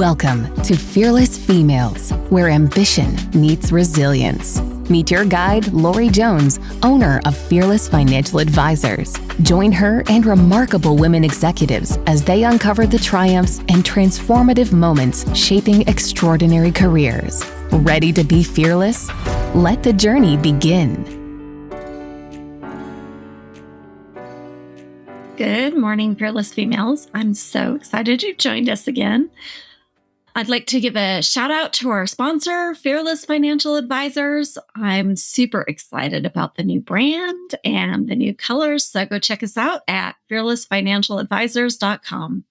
Welcome to Fearless Females, where ambition meets resilience. Meet your guide, Lorie Jones, owner of Fearless Financial Advisors. Join her and remarkable women executives as they uncover the triumphs and transformative moments shaping extraordinary careers. Ready to be fearless? Let the journey begin. Good morning, Fearless Females. I'm so excited you joined us again. I'd like to give a shout out to our sponsor, Fearless Financial Advisors. I'm super excited about the new brand and the new colors, so go check us out at fearlessfinancialadvisors.com.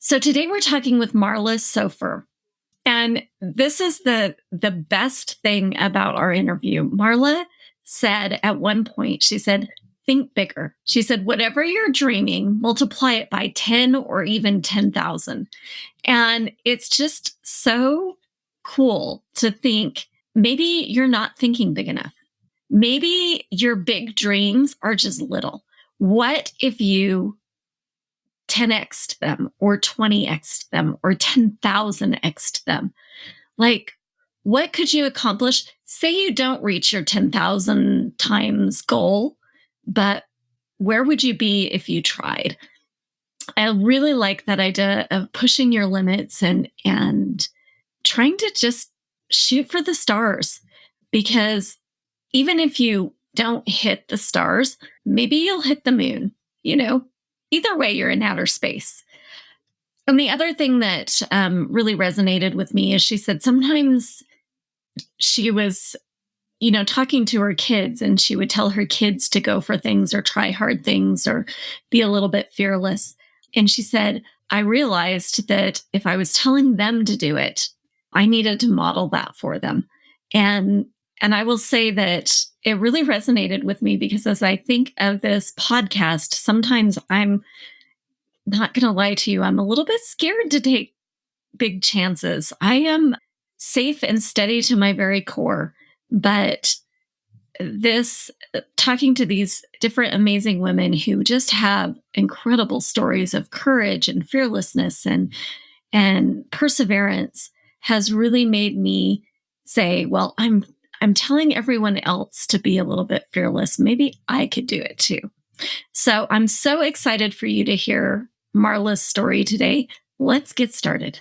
So today we're talking with Marla Sofer. And this is the best thing about our interview. Marla said at one point, she said, think bigger. She said, whatever you're dreaming, multiply it by 10 or even 10,000. And it's just so cool to think maybe you're not thinking big enough. Maybe your big dreams are just little. What if you 10x'd them or 20x'd them or 10,000x'd them? Like, what could you accomplish? Say you don't reach your 10,000 times goal, but where would you be if you tried? I really like that idea of pushing your limits and trying to just shoot for the stars, because even if you don't hit the stars, maybe you'll hit the moon, either way, you're in outer space. And the other thing that really resonated with me is she said sometimes she was talking to her kids, and she would tell her kids to go for things or try hard things or be a little bit fearless. And she said, I realized that if I was telling them to do it, I needed to model that for them. And I will say that it really resonated with me, because as I think of this podcast, sometimes I'm not going to lie to you, I'm a little bit scared to take big chances. I am safe and steady to my very core. But talking to these different amazing women who just have incredible stories of courage and fearlessness and perseverance has really made me say, well, I'm telling everyone else to be a little bit fearless. Maybe I could do it too. So I'm so excited for you to hear Marla's story today. Let's get started.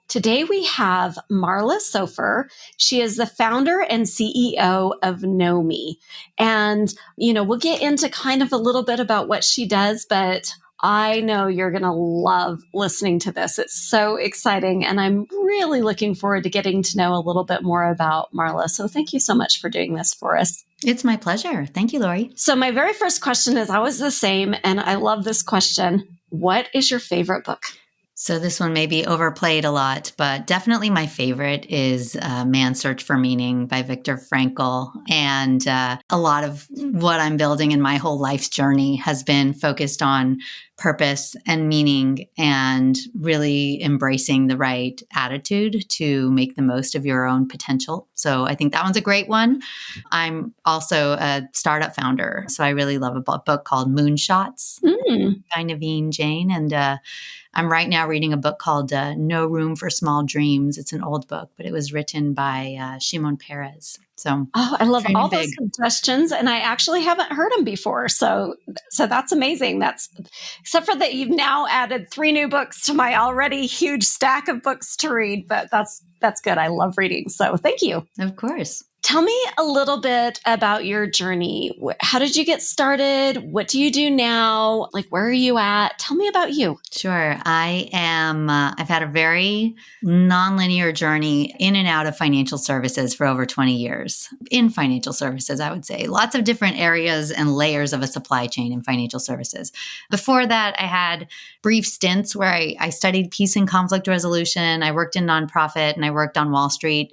Today we have Marla Sofer. She is the founder and CEO of Knomee. And, we'll get into kind of a little bit about what she does, but I know you're going to love listening to this. It's so exciting. And I'm really looking forward to getting to know a little bit more about Marla. So thank you so much for doing this for us. It's my pleasure. Thank you, Lorie. So my very first question is always the same, and I love this question. What is your favorite book? So this one may be overplayed a lot, but definitely my favorite is Man's Search for Meaning by Viktor Frankl. And a lot of what I'm building in my whole life's journey has been focused on purpose and meaning, and really embracing the right attitude to make the most of your own potential. So I think that one's a great one. I'm also a startup founder, so I really love a book called Moonshots by Naveen Jain. And I'm right now reading a book called No Room for Small Dreams. It's an old book, but it was written by Shimon Peres. So, I love all those suggestions, and I actually haven't heard them before. So that's amazing. Except for that, you've now added 3 new books to my already huge stack of books to read. But that's good. I love reading. So thank you. Of course. Tell me a little bit about your journey. How did you get started? What do you do now? Like, where are you at? Tell me about you. Sure. I've had a very nonlinear journey in and out of financial services for over 20 years. In financial services, I would say. Lots of different areas and layers of a supply chain in financial services. Before that, I had brief stints where I studied peace and conflict resolution. I worked in nonprofit, and I worked on Wall Street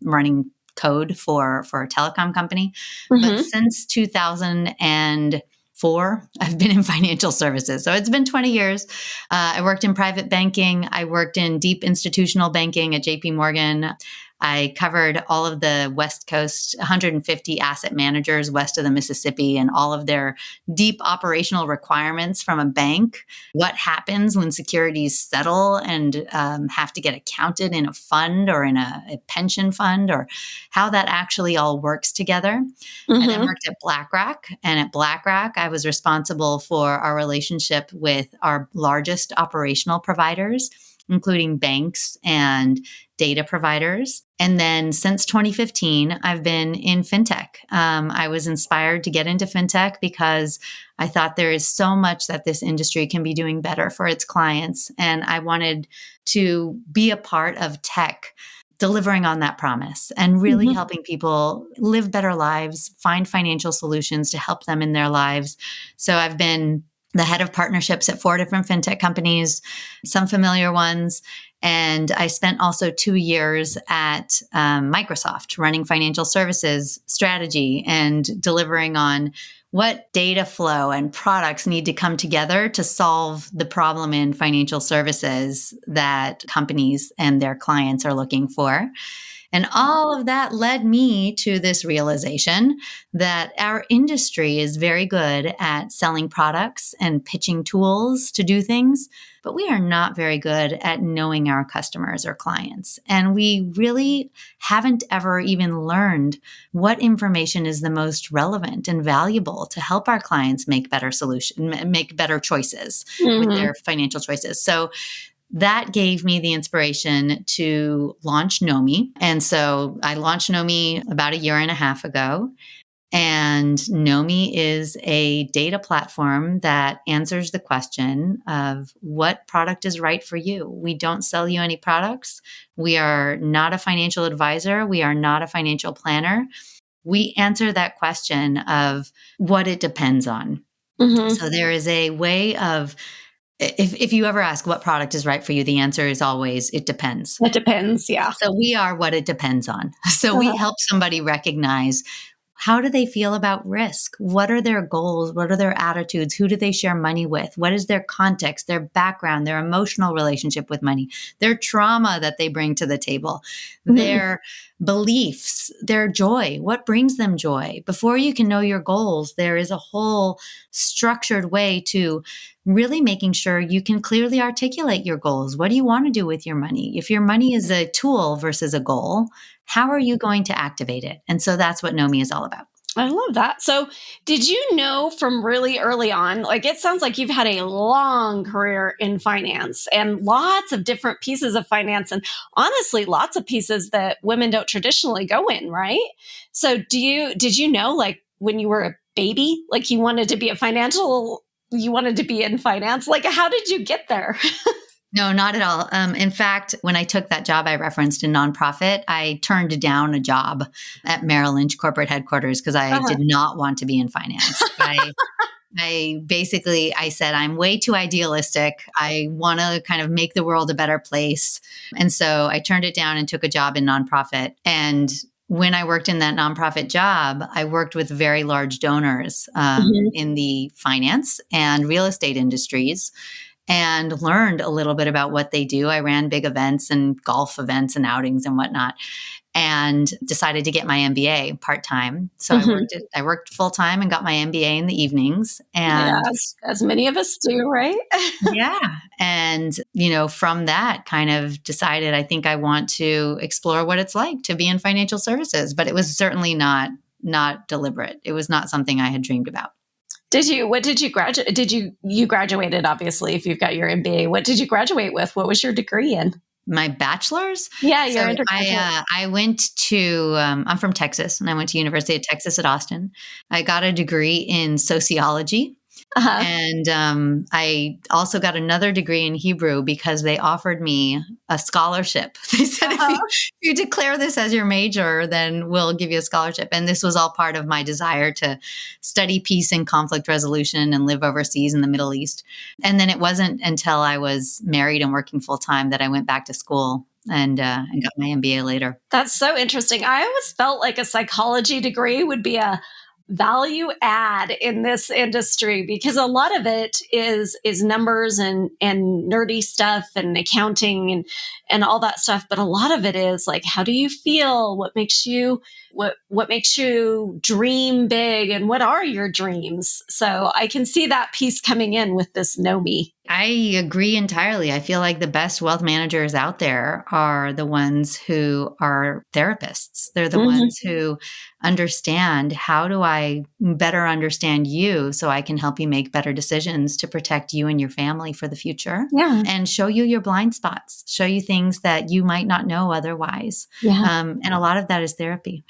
running code for a telecom company. But since 2004, I've been in financial services. So it's been 20 years. I worked in private banking. I worked in deep institutional banking at JP Morgan. I covered all of the West Coast, 150 asset managers west of the Mississippi, and all of their deep operational requirements from a bank. What happens when securities settle and have to get accounted in a fund or in a pension fund, or how that actually all works together. I then worked at BlackRock, and at BlackRock, I was responsible for our relationship with our largest operational providers, including banks and data providers. And then since 2015, I've been in FinTech. I was inspired to get into FinTech because I thought there is so much that this industry can be doing better for its clients. And I wanted to be a part of tech delivering on that promise and really helping people live better lives, find financial solutions to help them in their lives. So I've been the head of partnerships at 4 different FinTech companies, some familiar ones. And I spent also 2 years at Microsoft running financial services strategy and delivering on what data flow and products need to come together to solve the problem in financial services that companies and their clients are looking for. And all of that led me to this realization that our industry is very good at selling products and pitching tools to do things, but we are not very good at knowing our customers or clients. And we really haven't ever even learned what information is the most relevant and valuable to help our clients make better choices with their financial choices. So that gave me the inspiration to launch Knomee. And so I launched Knomee about a year and a half ago. And Knomee is a data platform that answers the question of what product is right for you. We don't sell you any products. We are not a financial advisor. We are not a financial planner. We answer that question of what it depends on. So there is a way of, if you ever ask what product is right for you, the answer is always, it depends. It depends, yeah. So we are what it depends on. So we help somebody recognize, how do they feel about risk? What are their goals? What are their attitudes? Who do they share money with? What is their context, their background, their emotional relationship with money, their trauma that they bring to the table, their beliefs, their joy? What brings them joy? Before you can know your goals, there is a whole structured way to really making sure you can clearly articulate your goals. What do you want to do with your money? If your money is a tool versus a goal, how are you going to activate it? And so that's what Knomee is all about. I love that. So did you know from really early on, like it sounds like you've had a long career in finance and lots of different pieces of finance, and honestly, lots of pieces that women don't traditionally go in, right? So did you know, like when you were a baby, like you wanted to be in finance? Like how did you get there? No, not at all. In fact, when I took that job I referenced in nonprofit, I turned down a job at Merrill Lynch corporate headquarters because I did not want to be in finance. I said, I'm way too idealistic. I want to kind of make the world a better place. And so I turned it down and took a job in nonprofit. And when I worked in that nonprofit job, I worked with very large donors in the finance and real estate industries, and learned a little bit about what they do. I ran big events and golf events and outings and whatnot, and decided to get my MBA part-time. So I worked full-time and got my MBA in the evenings. And as many of us do, right? yeah. And, from that kind of decided, I think I want to explore what it's like to be in financial services, but it was certainly not deliberate. It was not something I had dreamed about. What did you graduate? You graduated, obviously, if you've got your MBA. What did you graduate with? What was your degree in? My bachelor's? Yeah, your undergraduate. I went to, I'm from Texas, and I went to University of Texas at Austin. I got a degree in sociology. And I also got another degree in Hebrew because they offered me a scholarship. They said, if you declare this as your major, then we'll give you a scholarship. And this was all part of my desire to study peace and conflict resolution and live overseas in the Middle East. And then it wasn't until I was married and working full time that I went back to school and got my MBA later. That's so interesting. I always felt like a psychology degree would be a value add in this industry, because a lot of it is numbers and nerdy stuff and accounting and all that stuff. But a lot of it is like, how do you feel? What makes you dream big, and what are your dreams? So I can see that piece coming in with this Knomee. I agree entirely. I feel like the best wealth managers out there are the ones who are therapists. They're the ones who understand, how do I better understand you so I can help you make better decisions to protect you and your family for the future, and show you your blind spots, show you things that you might not know otherwise. And a lot of that is therapy.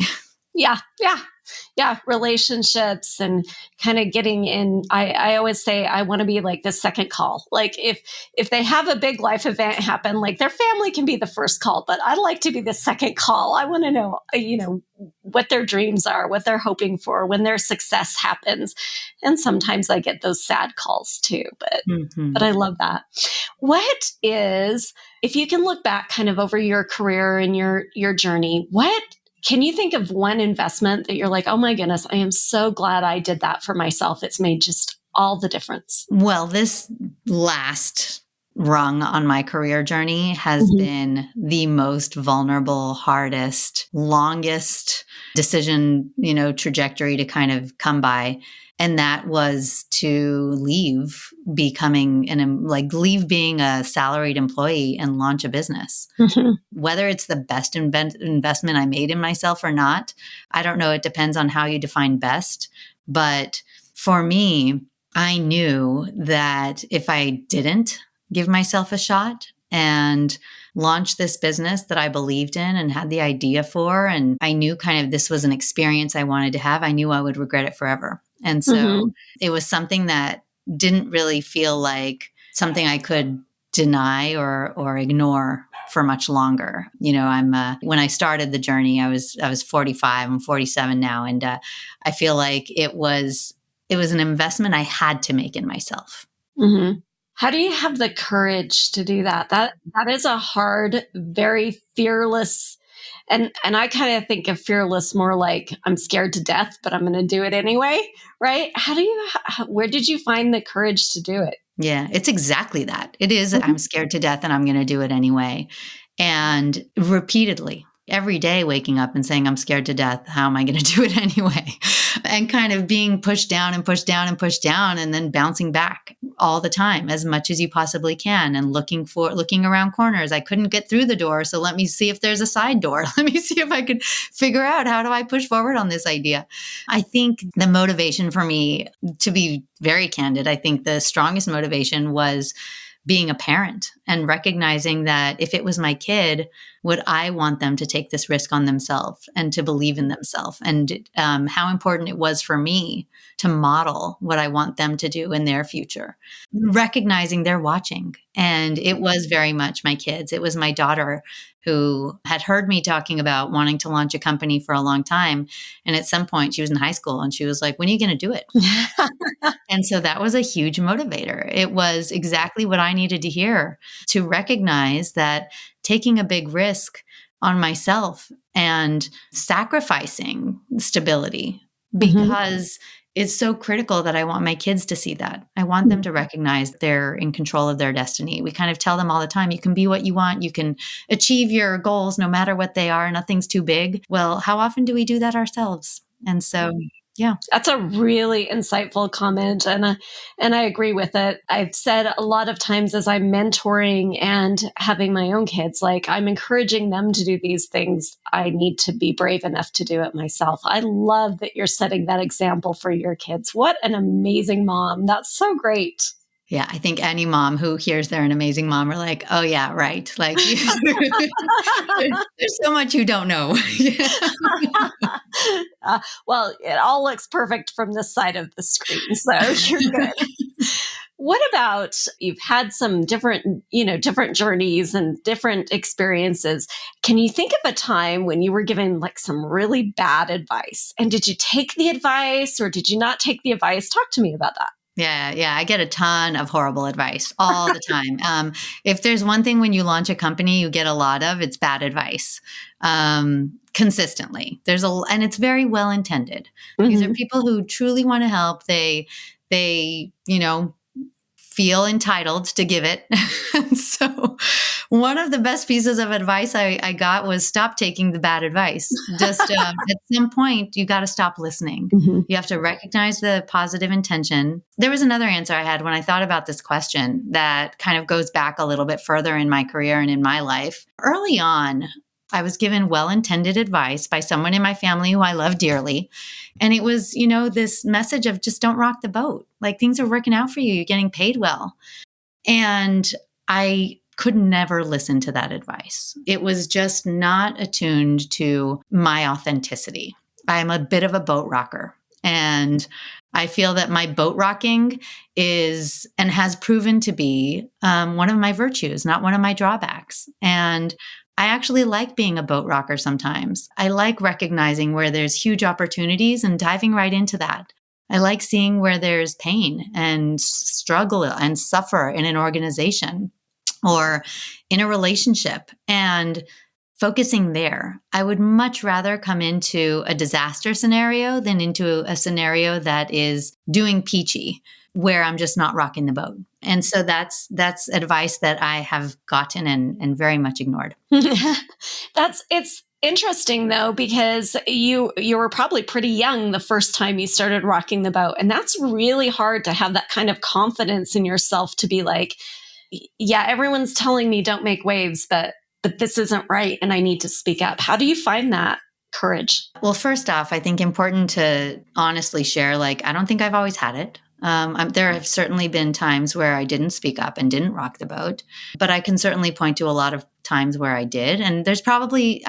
Relationships and kind of getting in. I always say I want to be like the second call. Like if they have a big life event happen, like their family can be the first call, but I'd like to be the second call. I want to know, what their dreams are, what they're hoping for when their success happens. And sometimes I get those sad calls too, but I love that. What is, if you can look back kind of over your career and your journey, can you think of one investment that you're like, oh my goodness, I am so glad I did that for myself. It's made just all the difference. Well, this last rung on my career journey has been the most vulnerable, hardest, longest decision, trajectory to kind of come by. And that was to leave being a salaried employee and launch a business. Whether it's the best investment I made in myself or not, I don't know. It depends on how you define best. But for me, I knew that if I didn't give myself a shot and launch this business that I believed in and had the idea for, and I knew kind of this was an experience I wanted to have, I knew I would regret it forever. And so it was something that didn't really feel like something I could deny or ignore for much longer. When I started the journey, I was 45, I'm 47 now. And I feel like it was an investment I had to make in myself. How do you have the courage to do that? That is a hard, very fearless. And I kind of think of fearless more like I'm scared to death, but I'm going to do it anyway, right? Where did you find the courage to do it? Yeah, it's exactly that. It is, I'm scared to death and I'm going to do it anyway. And repeatedly, every day waking up and saying, I'm scared to death. How am I going to do it anyway? And kind of being pushed down and pushed down and pushed down, and then bouncing back all the time as much as you possibly can, and looking around corners. I couldn't get through the door, so let me see if there's a side door. Let me see if I could figure out, how do I push forward on this idea? I think the motivation for me, to be very candid, I think the strongest motivation was being a parent and recognizing that if it was my kid, would I want them to take this risk on themselves and to believe in themselves, and how important it was for me to model what I want them to do in their future, recognizing they're watching. And it was very much my kids. It was my daughter who had heard me talking about wanting to launch a company for a long time. And at some point she was in high school and she was like, when are you going to do it? And so that was a huge motivator. It was exactly what I needed to hear, to recognize that taking a big risk on myself and sacrificing stability, because it's so critical that I want my kids to see that. I want them to recognize they're in control of their destiny. We kind of tell them all the time, you can be what you want. You can achieve your goals no matter what they are. Nothing's too big. Well, how often do we do that ourselves? And so, yeah. That's a really insightful comment. And I agree with it. I've said a lot of times as I'm mentoring and having my own kids, like, I'm encouraging them to do these things. I need to be brave enough to do it myself. I love that you're setting that example for your kids. What an amazing mom. That's so great. Yeah, I think any mom who hears they're an amazing mom are like, oh yeah, right. Like, there's so much you don't know. Well, it all looks perfect from this side of the screen, so you're good. What about, you've had some different journeys and different experiences. Can you think of a time when you were given like some really bad advice? And did you take the advice or did you not take the advice? Talk to me about that. Yeah. I get a ton of horrible advice all the time. If there's one thing when you launch a company, you get a lot of, it's bad advice. consistently. And it's very well intended. These are people who truly want to help. They, feel entitled to give it. So one of the best pieces of advice I got was stop taking the bad advice. Just at some point, you got to stop listening. You have to recognize the positive intention. There was another answer I had when I thought about this question that kind of goes back a little bit further in my career and in my life. Early on, I was given well-intended advice by someone in my family who I love dearly. And it was, this message of just don't rock the boat. Like things are working out for you. You're getting paid well. And I could never listen to that advice. It was just not attuned to my authenticity. I'm a bit of a boat rocker. And I feel that my boat rocking is and has proven to be one of my virtues, not one of my drawbacks. And I actually like being a boat rocker sometimes. I like recognizing where there's huge opportunities and diving right into that. I like seeing where there's pain and struggle and suffer in an organization or in a relationship and focusing there. I would much rather come into a disaster scenario than into a scenario that is doing peachy, where I'm just not rocking the boat. And so that's advice that I have gotten and very much ignored. It's interesting though, because you were probably pretty young the first time you started rocking the boat. And that's really hard to have that kind of confidence in yourself to be like, yeah, everyone's telling me don't make waves, but this isn't right. And I need to speak up. How do you find that courage? Well, first off, I think important to honestly share, I don't think I've always had it. There have certainly been times where I didn't speak up and didn't rock the boat, but I can certainly point to a lot of times where I did. And there certainly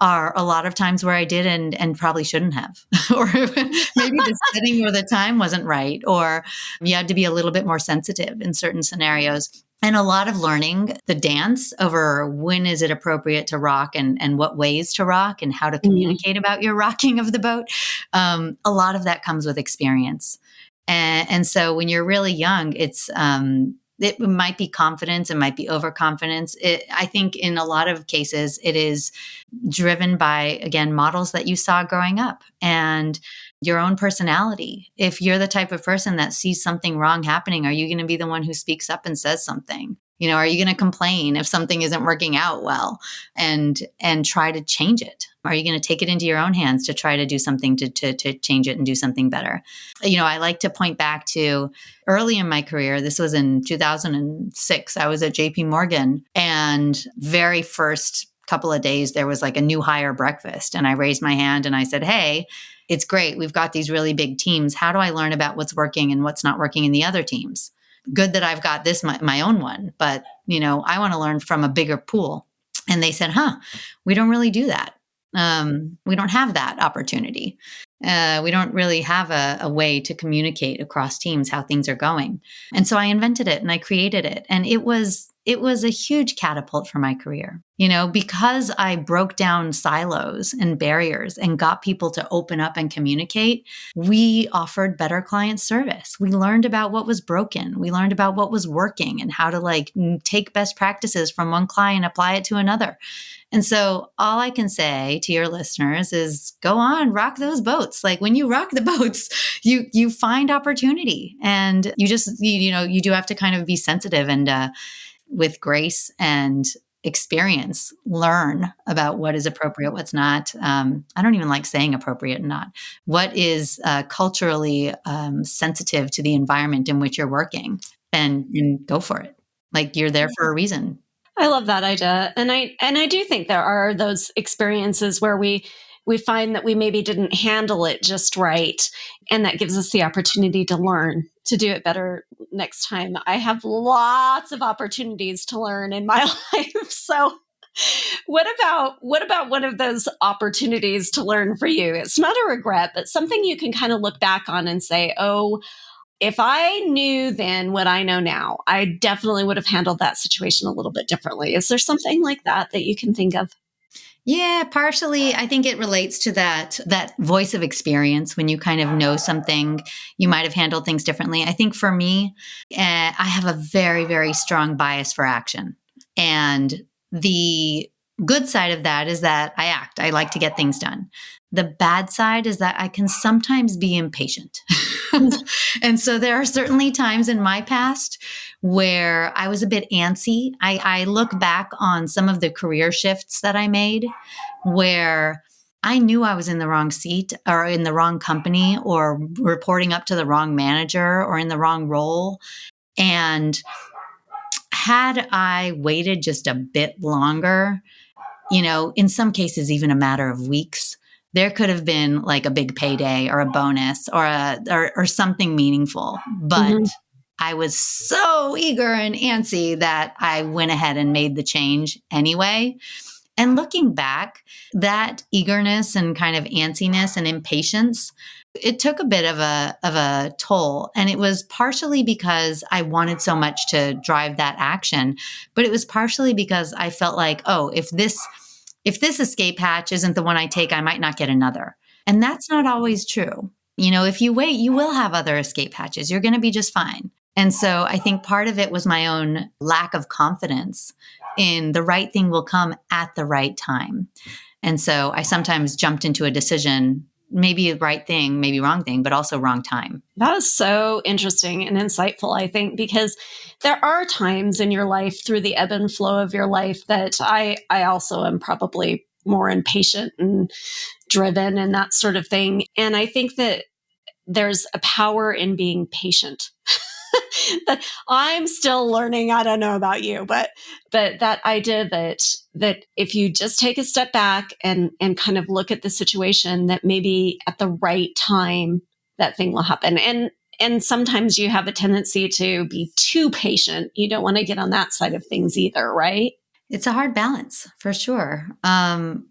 are a lot of times where I did and probably shouldn't have, or maybe the setting or the time wasn't right, or you had to be a little bit more sensitive in certain scenarios. And a lot of learning the dance over when is it appropriate to rock and what ways to rock and how to communicate about your rocking of the boat. A lot of that comes with experience. And so when you're really young, it might be confidence, it might be overconfidence. I think in a lot of cases, it is driven by, again, models that you saw growing up and your own personality. If you're the type of person that sees something wrong happening, are you going to be the one who speaks up and says something? Are you going to complain if something isn't working out well and try to change it? Are you going to take it into your own hands to try to do something to change it and do something better? I like to point back to early in my career. This was in 2006. I was at JP Morgan, and very first couple of days, there was like a new hire breakfast. And I raised my hand and I said, hey, it's great. We've got these really big teams. How do I learn about what's working and what's not working in the other teams? Good that I've got this, my own one, but I want to learn from a bigger pool. And they said, we don't really do that. We don't have that opportunity. We don't really have a way to communicate across teams how things are going. And so I invented it and I created it. And it was a huge catapult for my career, because I broke down silos and barriers and got people to open up and communicate. We offered better client service. We learned about what was broken. We learned about what was working and how to take best practices from one client, apply it to another. And so all I can say to your listeners is go on, rock those boats. When you rock the boats, you find opportunity, and you just, you do have to kind of be sensitive and with grace and experience, learn about what is appropriate, what's not. I don't even like saying appropriate and not. What is culturally sensitive to the environment in which you're working, and go for it. You're there for a reason. I love that idea. And I do think there are those experiences where we find that we maybe didn't handle it just right. And that gives us the opportunity to learn to do it better next time. I have lots of opportunities to learn in my life. So what about one of those opportunities to learn for you? It's not a regret, but something you can kind of look back on and say, oh, if I knew then what I know now, I definitely would have handled that situation a little bit differently. Is there something like that you can think of? Yeah, partially. I think it relates to that voice of experience. When you kind of know something, you might have handled things differently. I think for me, I have a very, very strong bias for action. And the good side of that is that I act. I like to get things done. The bad side is that I can sometimes be impatient. And so there are certainly times in my past where I was a bit antsy. I look back on some of the career shifts that I made where I knew I was in the wrong seat or in the wrong company or reporting up to the wrong manager or in the wrong role. And had I waited just a bit longer, in some cases, even a matter of weeks, there could have been like a big payday or a bonus or something meaningful. But Mhm. I was so eager and antsy that I went ahead and made the change anyway. And looking back, that eagerness and kind of antsiness and impatience, it took a bit of a toll. And it was partially because I wanted so much to drive that action, but it was partially because I felt like, oh, if this escape hatch isn't the one I take, I might not get another. And that's not always true. If you wait, you will have other escape hatches. You're going to be just fine. And so I think part of it was my own lack of confidence in the right thing will come at the right time. And so I sometimes jumped into a decision, maybe right thing, maybe wrong thing, but also wrong time. That is so interesting and insightful, I think, because there are times in your life through the ebb and flow of your life that I also am probably more impatient and driven and that sort of thing. And I think that there's a power in being patient. That I'm still learning. I don't know about you, but that idea that if you just take a step back and kind of look at the situation, that maybe at the right time that thing will happen. And sometimes you have a tendency to be too patient. You don't want to get on that side of things either, right? It's a hard balance for sure.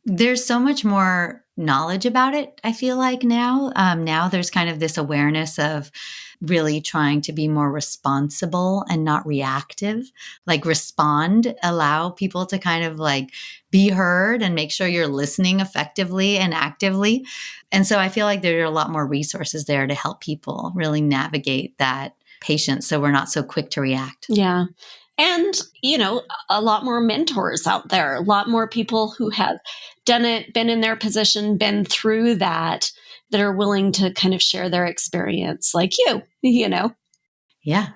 There's so much more knowledge about it, I feel like now. Now there's kind of this awareness of really trying to be more responsible and not reactive, like respond, allow people to kind of like be heard and make sure you're listening effectively and actively. And so I feel like there are a lot more resources there to help people really navigate that patience so we're not so quick to react. Yeah. And, a lot more mentors out there, a lot more people who have done it, been in their position, been through that are willing to kind of share their experience like you. Yeah.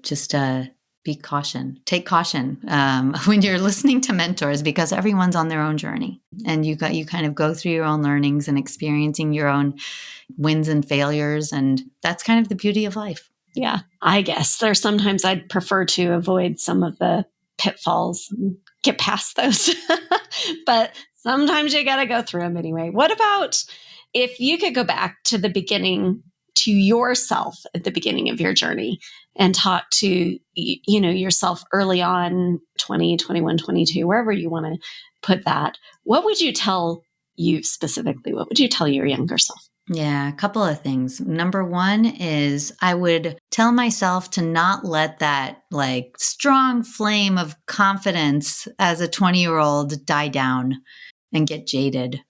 Just be caution. Take caution when you're listening to mentors because everyone's on their own journey, and you kind of go through your own learnings and experiencing your own wins and failures, and that's kind of the beauty of life. Yeah, I guess there's sometimes I'd prefer to avoid some of the pitfalls and get past those. But sometimes you got to go through them anyway. What about if you could go back to the beginning, to yourself at the beginning of your journey and talk to, yourself early on, 20, 21, 22, wherever you want to put that, what would you tell you specifically? What would you tell your younger self? Yeah, a couple of things. Number one is I would tell myself to not let that like strong flame of confidence as a 20-year-old die down and get jaded,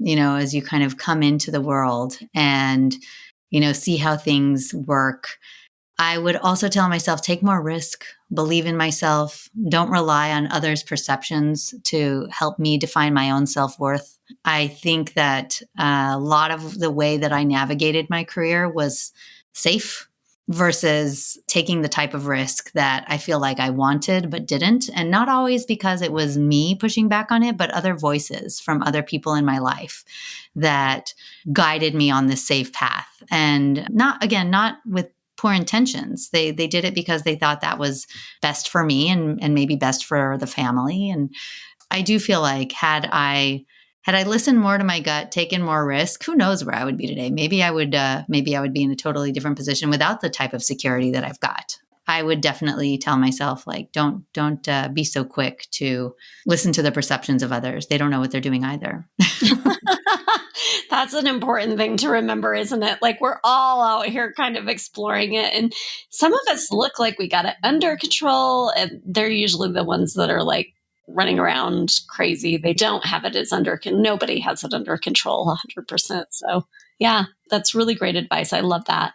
as you kind of come into the world and, see how things work. I would also tell myself, take more risk, believe in myself, don't rely on others' perceptions to help me define my own self-worth. I think that a lot of the way that I navigated my career was safe versus taking the type of risk that I feel like I wanted but didn't. And not always because it was me pushing back on it, but other voices from other people in my life that guided me on this safe path. And not with poor intentions. They did it because they thought that was best for me and maybe best for the family. And I do feel like had I listened more to my gut, taken more risk, who knows where I would be today? Maybe I would be in a totally different position without the type of security that I've got. I would definitely tell myself, like, don't be so quick to listen to the perceptions of others. They don't know what they're doing either. That's an important thing to remember, isn't it? Like we're all out here kind of exploring it. And some of us look like we got it under control. And they're usually the ones that are like running around crazy. They don't have it as nobody has it under control 100%. So Yeah, that's really great advice. I love that.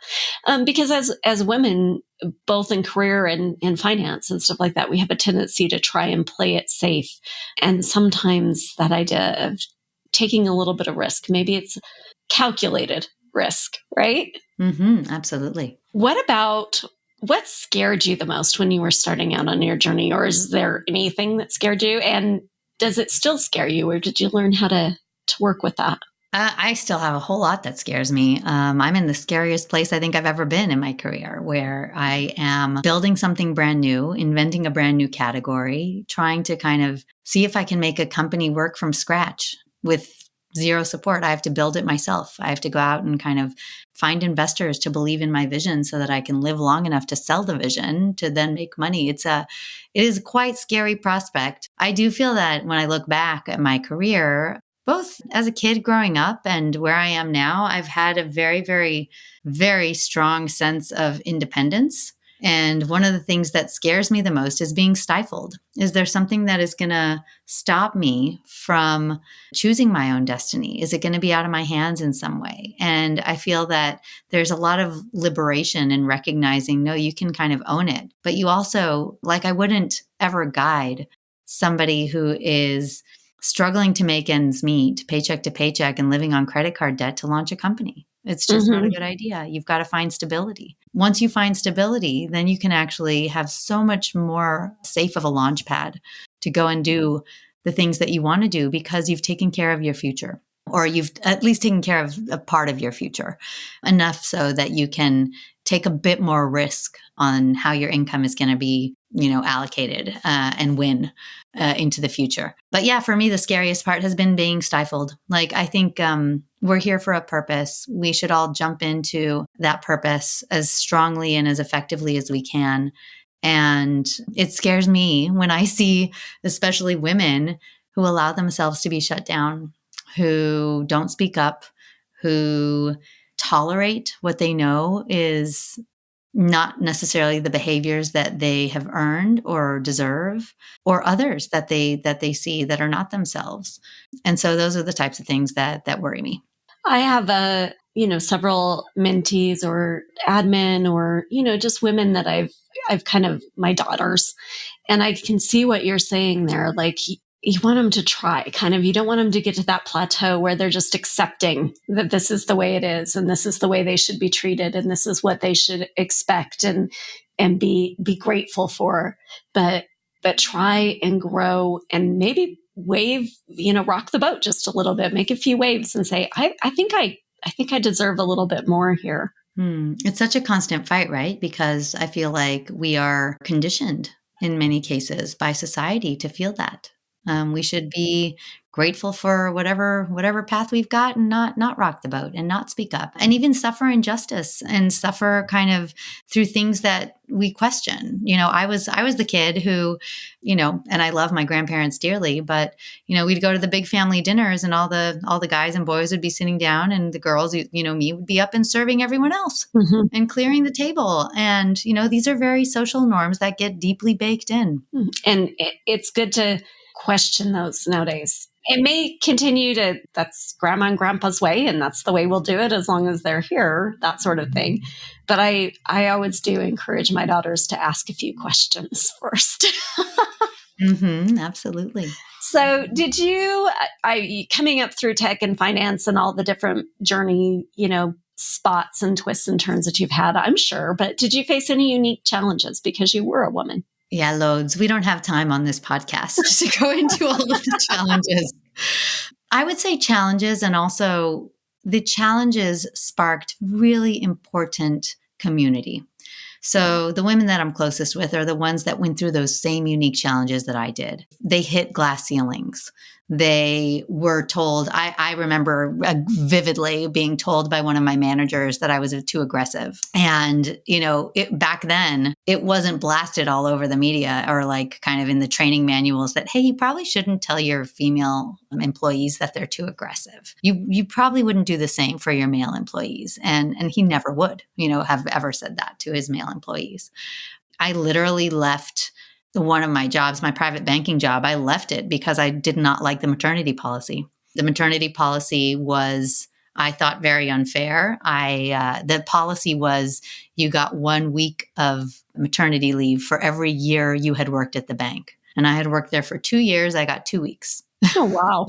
Because as women, both in career and in finance and stuff like that, we have a tendency to try and play it safe. And sometimes that idea of taking a little bit of risk, maybe it's calculated risk, right? Absolutely. What scared you the most when you were starting out on your journey? Or is there anything that scared you? And does it still scare you? Or did you learn how to work with that? I still have a whole lot that scares me. I'm in the scariest place I think I've ever been in my career, where I am building something brand new, inventing a brand new category, trying to kind of see if I can make a company work from scratch with zero support. I have to build it myself. I have to go out and kind of find investors to believe in my vision so that I can live long enough to sell the vision to then make money. It is a quite scary prospect. I do feel that when I look back at my career, both as a kid growing up and where I am now, I've had a very, very, very strong sense of independence. And one of the things that scares me the most is being stifled. Is there something that is going to stop me from choosing my own destiny? Is it going to be out of my hands in some way? And I feel that there's a lot of liberation in recognizing, no, you can kind of own it. But you also, like, I wouldn't ever guide somebody who is struggling to make ends meet, paycheck to paycheck, and living on credit card debt to launch a company. It's just not a good idea. You've got to find stability. Once you find stability, then you can actually have so much more safe of a launch pad to go and do the things that you want to do because you've taken care of your future, or you've at least taken care of a part of your future enough so that you can take a bit more risk on how your income is going to be, allocated and win into the future. But yeah, for me, the scariest part has been being stifled. Like, I think we're here for a purpose. We should all jump into that purpose as strongly and as effectively as we can. And it scares me when I see, especially women who allow themselves to be shut down, who don't speak up, who tolerate what they know is not necessarily the behaviors that they have earned or deserve, or others that they see that are not themselves. And so those are the types of things that worry me. I have several mentees or admin or, just women that I've kind of my daughters, and I can see what you're saying there. Like, you want them to try, kind of, you don't want them to get to that plateau where they're just accepting that this is the way it is and this is the way they should be treated and this is what they should expect and be grateful for. But try and grow and maybe rock the boat just a little bit, make a few waves and say, I think I deserve a little bit more here. It's such a constant fight, right? Because I feel like we are conditioned in many cases by society to feel that. We should be grateful for whatever path we've got and not rock the boat and not speak up and even suffer injustice and suffer kind of through things that we question. I was the kid who, and I love my grandparents dearly, but, we'd go to the big family dinners and all the guys and boys would be sitting down and the girls, me would be up and serving everyone else and clearing the table. And, these are very social norms that get deeply baked in. And it's good to question those nowadays. It may continue that's grandma and grandpa's way, and that's the way we'll do it as long as they're here, that sort of thing. But I always do encourage my daughters to ask a few questions first. Absolutely. So did you, coming up through tech and finance and all the different journey, spots and twists and turns that you've had, I'm sure, but did you face any unique challenges because you were a woman? Yeah, loads. We don't have time on this podcast to go into all of the challenges. I would say challenges, and also the challenges sparked really important community. So the women that I'm closest with are the ones that went through those same unique challenges that I did. They hit glass ceilings. They were told, I remember vividly being told by one of my managers that I was too aggressive. And, back then it wasn't blasted all over the media or like kind of in the training manuals that, hey, you probably shouldn't tell your female employees that they're too aggressive. You probably wouldn't do the same for your male employees. And he never would, have ever said that to his male employees. I literally left one of my jobs, my private banking job. I left it because I did not like the maternity policy. The maternity policy was I thought very unfair. The policy was you got 1 week of maternity leave for every year you had worked at the bank. And I had worked there for 2 years. I got 2 weeks. Oh, wow.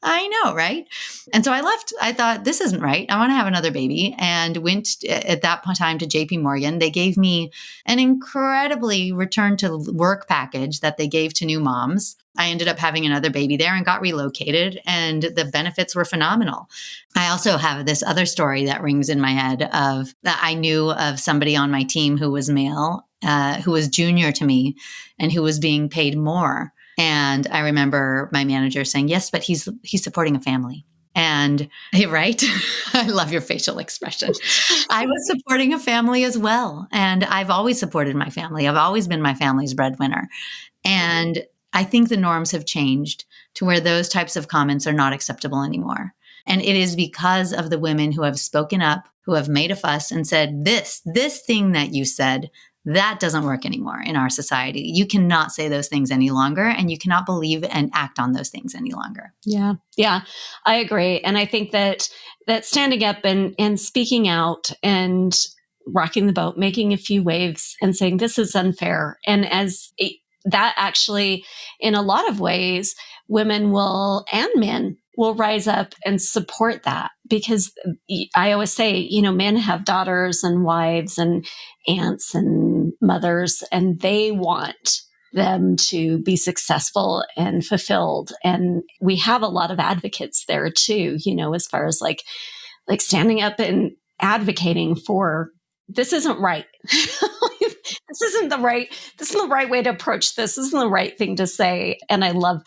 I know, right? And so I left. I thought, this isn't right. I want to have another baby. And went at that time to JP Morgan. They gave me an incredibly return to work package that they gave to new moms. I ended up having another baby there and got relocated, and the benefits were phenomenal. I also have this other story that rings in my head of that I knew of somebody on my team who was male, who was junior to me and who was being paid more. And I remember my manager saying, yes, but he's supporting a family. And right, I love your facial expression. I was supporting a family as well. And I've always supported my family. I've always been my family's breadwinner. And I think the norms have changed to where those types of comments are not acceptable anymore. And it is because of the women who have spoken up, who have made a fuss and said, this thing that you said, that doesn't work anymore in our society. You cannot say those things any longer, and you cannot believe and act on those things any longer. Yeah. Yeah, I agree. And I think that standing up and speaking out and rocking the boat, making a few waves and saying, this is unfair. And that actually, in a lot of ways, women and men will rise up and support that, because I always say, men have daughters and wives and aunts and mothers, and they want them to be successful and fulfilled. And we have a lot of advocates there too, as far as like standing up and advocating for, this isn't right. This isn't the right way to approach this. This isn't the right thing to say. And I love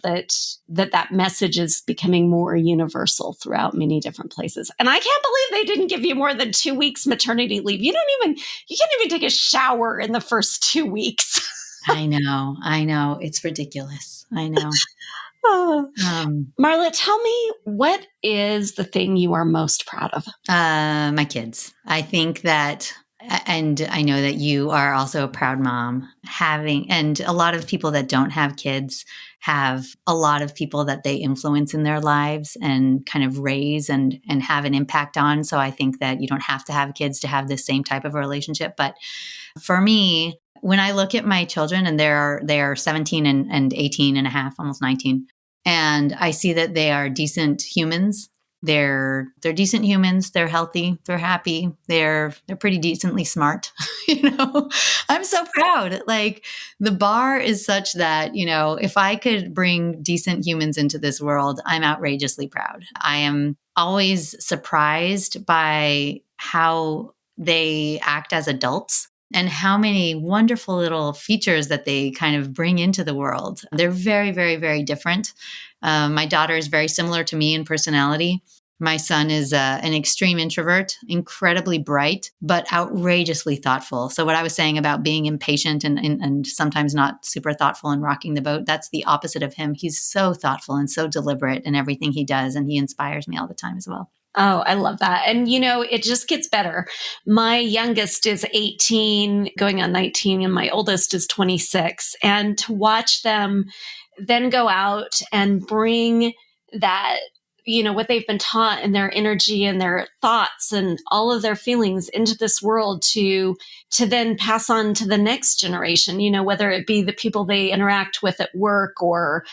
that message is becoming more universal throughout many different places. And I can't believe they didn't give you more than 2 weeks maternity leave. You can't even take a shower in the first 2 weeks. I know. It's ridiculous. I know. Marla, tell me, what is the thing you are most proud of? My kids. I think that, and I know that you are also a proud mom, and a lot of people that don't have kids have a lot of people that they influence in their lives and kind of raise and have an impact on. So I think that you don't have to have kids to have this same type of a relationship. But for me, when I look at my children, and they are 17 and 18 and a half, almost 19, and I see that they are decent humans. They're decent humans. They're healthy. They're happy. They're pretty decently smart. I'm so proud. Like, the bar is such that, if I could bring decent humans into this world, I'm outrageously proud. I am always surprised by how they act as adults and how many wonderful little features that they kind of bring into the world. They're very, very, very different. My daughter is very similar to me in personality. My son is an extreme introvert, incredibly bright, but outrageously thoughtful. So what I was saying about being impatient and sometimes not super thoughtful and rocking the boat, that's the opposite of him. He's so thoughtful and so deliberate in everything he does, and he inspires me all the time as well. Oh, I love that. And, it just gets better. My youngest is 18, going on 19, and my oldest is 26. And to watch them then go out and bring that, what they've been taught and their energy and their thoughts and all of their feelings into this world to then pass on to the next generation, whether it be the people they interact with at work or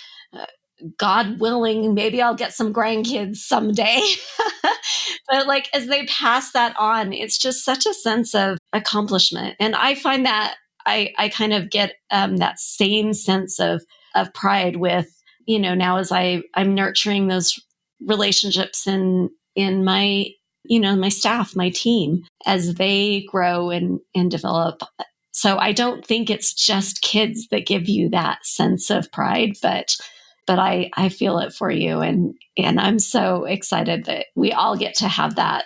God willing, maybe I'll get some grandkids someday. But as they pass that on, it's just such a sense of accomplishment. And I find that I kind of get that same sense of pride with, now as I'm nurturing those relationships in my, my staff, my team, as they grow and develop. So I don't think it's just kids that give you that sense of pride, but I feel it for you. And I'm so excited that we all get to have that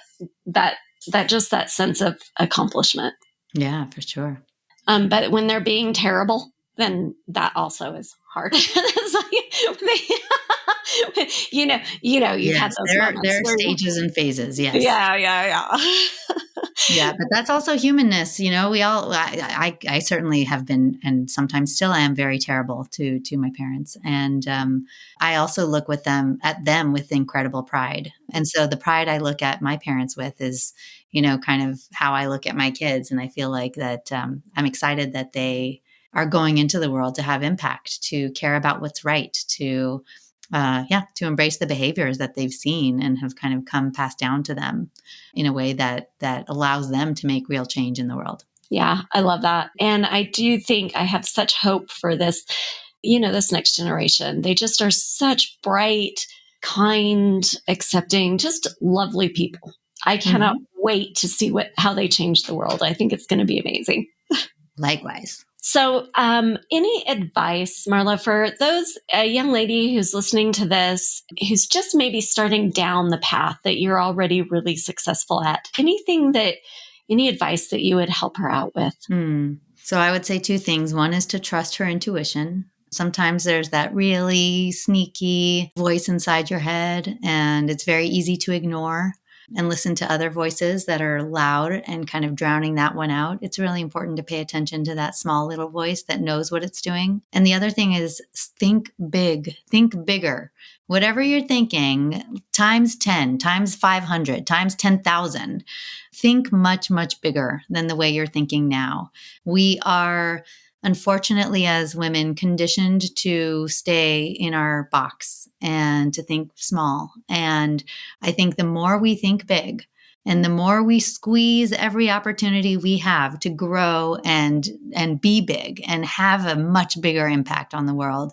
just that sense of accomplishment. Yeah, for sure. But when they're being terrible, then that also is hard. You've Yes, had those moments. there are stages and phases. Yes. Yeah. Yeah, but that's also humanness. I certainly have been, and sometimes still am, very terrible to my parents. And I also look at them with incredible pride. And so the pride I look at my parents with is, kind of how I look at my kids. And I feel like that I'm excited that they are going into the world to have impact, to care about what's right, to embrace the behaviors that they've seen and have kind of come passed down to them in a way that allows them to make real change in the world. Yeah, I love that. And I do think I have such hope for this, this next generation. They just are such bright, kind, accepting, just lovely people. I cannot wait to see how they change the world. I think it's going to be amazing. Likewise. So, any advice, Marla, for a young lady who's listening to this, who's just maybe starting down the path that you're already really successful at? Any advice that you would help her out with? So I would say two things. One is to trust her intuition. Sometimes there's that really sneaky voice inside your head, and it's very easy to ignore and listen to other voices that are loud and kind of drowning that one out. It's really important to pay attention to that small little voice that knows what it's doing. And the other thing is think big, think bigger. Whatever you're thinking, times 10, times 500, times 10,000, think much, much bigger than the way you're thinking now. We are, unfortunately, as women, conditioned to stay in our box and to think small. And I think the more we think big and the more we squeeze every opportunity we have to grow and be big and have a much bigger impact on the world,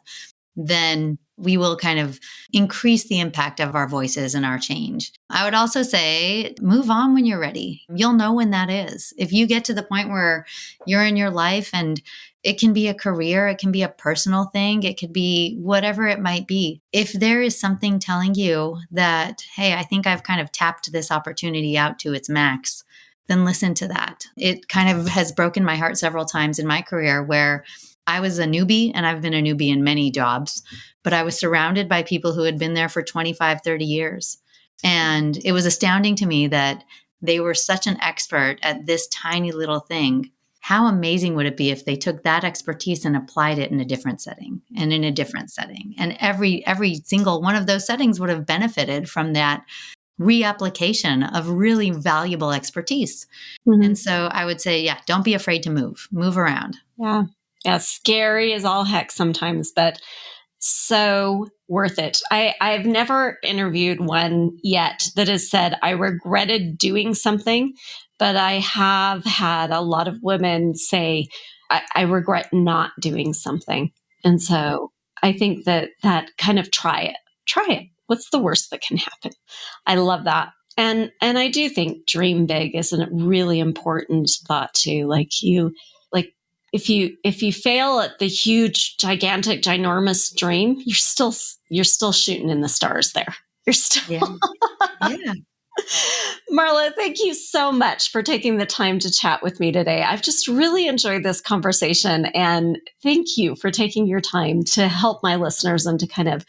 then we will kind of increase the impact of our voices and our change. I would also say, move on when you're ready. You'll know when that is. If you get to the point where you're in your life, and it can be a career, it can be a personal thing, it could be whatever it might be. If there is something telling you that, hey, I think I've kind of tapped this opportunity out to its max, then listen to that. It kind of has broken my heart several times in my career where I was a newbie, and I've been a newbie in many jobs, but I was surrounded by people who had been there for 25, 30 years. And it was astounding to me that they were such an expert at this tiny little thing. How amazing would it be if they took that expertise and applied it in a different setting and in a different setting? And every single one of those settings would have benefited from that reapplication of really valuable expertise. And so I would say, don't be afraid to move around. Yeah. Yeah, scary as all heck sometimes, but so worth it. I've never interviewed one yet that has said, I regretted doing something, but I have had a lot of women say, I regret not doing something. And so I think that kind of try it. What's the worst that can happen? I love that. And I do think dream big is a really important thought too. If you fail at the huge, gigantic, ginormous dream, you're still shooting in the stars there. You're still. Yeah. Marla, thank you so much for taking the time to chat with me today. I've just really enjoyed this conversation, and thank you for taking your time to help my listeners and to kind of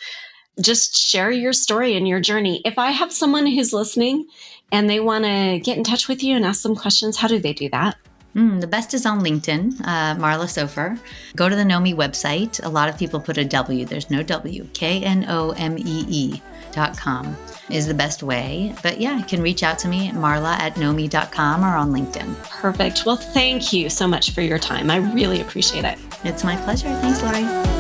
just share your story and your journey. If I have someone who's listening and they want to get in touch with you and ask some questions, how do they do that? The best is on LinkedIn, Marla Sofer. Go to the Knomee website. A lot of people put a W. There's no W. KNOMEE.com is the best way. But you can reach out to me at marla@knomee.com or on LinkedIn. Perfect. Well, thank you so much for your time. I really appreciate it. It's my pleasure. Thanks, Lorie.